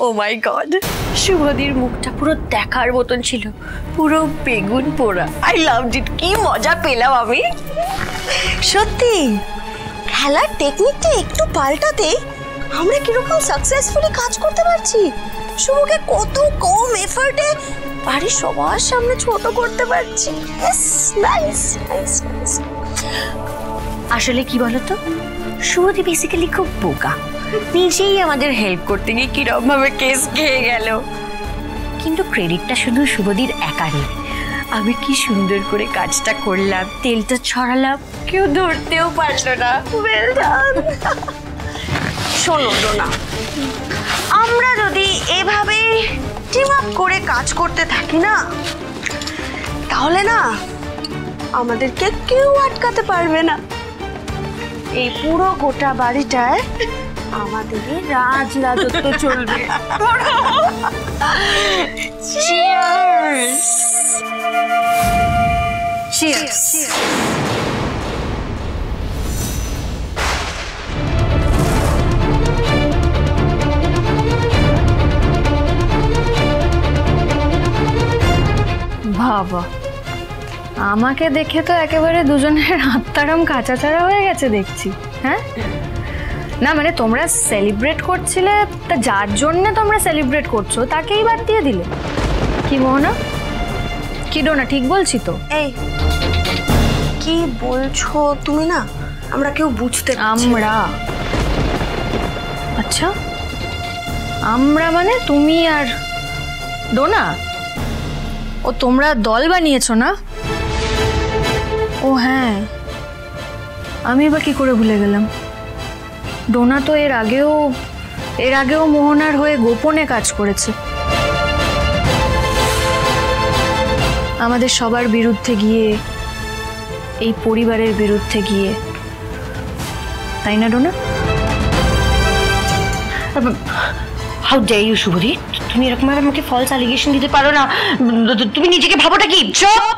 ও মাই god, শুভদির মুখটা পুরো দেখার মতন ছিল, পুরো বেগুন পোড়া। আই লাভড ইট, কি মজা পেলাম আমি। সত্যি খেলার টেকনিকটা একটু পাল্টাতে আমরা কিরকম সাকসেসফুলি কাজ করতে পারছি। শুভকে কত কম এফর্টে বাড়ির সবার সামনে ছোট করতে পারছি। Nice nice nice. আসলে কি বলতো, শুভদি বেসিক্যালি খুব বোকা, নিজেই আমাদের হেল্প করতে গিয়ে কিরকম ভাবে কেস খেয়ে গেল। কিন্তু ক্রেডিটটা শুধু শুভদির একারই। আমি কি সুন্দর করে কাজটা করলাম, তেলটা ছড়ালাম, কেউ ধরতেও পারলো না। Well done. শোনো ডোনা, আমরা যদি এভাবে টিম আপ করে কাজ করতে থাকি না, তাহলে না আমাদেরকে কেউ আটকাতে পারবে না। এই পুরো গোটা বাড়িটায় আমাদেরই রাজরাজত্ব চলবে। চিয়ার্স। চিয়ার্স। বাবা, আমাকে দেখে তো একেবারে দুজনের আত্মারাম কাঁচাচাড়া হয়ে গেছে দেখছি। হ্যাঁ না মানে তোমরা সেলিব্রেট করছিলে, তা যার জন্য তোমরা সেলিব্রেট করছো তাকেই বাদ দিয়ে দিলে। কি মোহনা, কি ডোনা, ঠিক বলছি তো? এই কি বলছো তুমি? না আমরা কেউ বুঝতে আমরা, আচ্ছা আমরা মানে তুমি আর ডোনা? ও তোমরা দল বানিয়েছো না? ও হ্যাঁ, আমি এবার কি করে ভুলে গেলাম। ডোনা তো এর আগেও মোহনার হয়ে গোপনে কাজ করেছে, আমাদের সবার বিরুদ্ধে গিয়ে, এই পরিবারের বিরুদ্ধে গিয়ে, তাই না ডোনা? হাউ ডেয়ার ইউ শুভদি, তুমি এরকম ভাবে আমাকে ফলস অ্যালিগেশন দিতে পারো না। তুমি নিজেকে ভাবোটা কি? চুপ,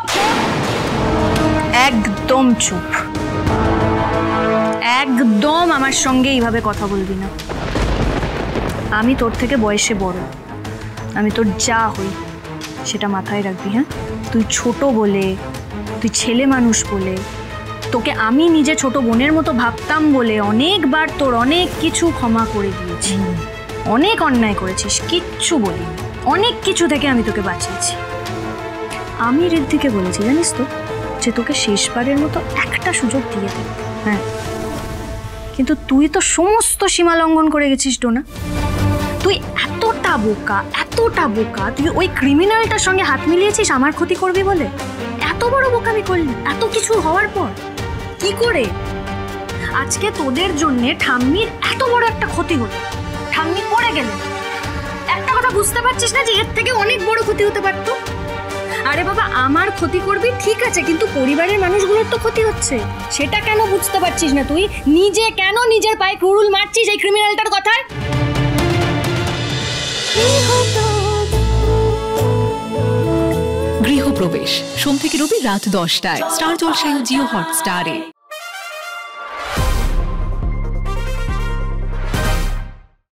একদম চুপ, একদম আমার সঙ্গে এইভাবে কথা বলবি না। আমি তোর থেকে বয়সে বড়, আমি তোর যা হই সেটা মাথায় রাখবি। হ্যাঁ, তুই ছোট বলে, তুই ছেলে মানুষ বলে, তোকে আমি নিজে ছোট বোনের মতো ভাবতাম বলে অনেকবার তোর অনেক কিছু ক্ষমা করে দিয়েছি। অনেক অন্যায় করেছিস, কিচ্ছু বলিনি, অনেক কিছু থেকে আমি তোকে বাঁচিয়েছি। আমি ঋদ্ধিকে বলেছি জানিস তো, যে তোকে শেষবারের মতো একটা সুযোগ দিয়ে দে। হ্যাঁ, কিন্তু তুই তো সমস্ত সীমা লঙ্ঘন করে গেছিস ডোনা। তুই এতটা বোকা, তুই ওই ক্রিমিনালটার সঙ্গে হাত মিলিয়েছিস আমার ক্ষতি করবি বলে। এত বড় বোকামি করলি এত কিছু হওয়ার পর। কি করে আজকে তোদের জন্যে ঠাম্মির এত বড় একটা ক্ষতি হলো, ঠাম্মি পড়ে গেলেন। একটা কথা বুঝতে পারছিস না যে এর থেকে অনেক বড় ক্ষতি হতে পারতো? আরে বাবা, আমার ক্ষতি করবি ঠিক আছে, কিন্তু পরিবারের মানুষগুলোর তো ক্ষতি হচ্ছে, সেটা কেন বুঝতে পারছিস না তুই? নিজে কেন নিজের পায়ে কুড়ুল মারছিস এই ক্রিমিনালটার কথায়? গৃহপ্রবেশ সোম থেকে রবি রাত 10টায় স্টার জলসায় জিও হটস্টারে।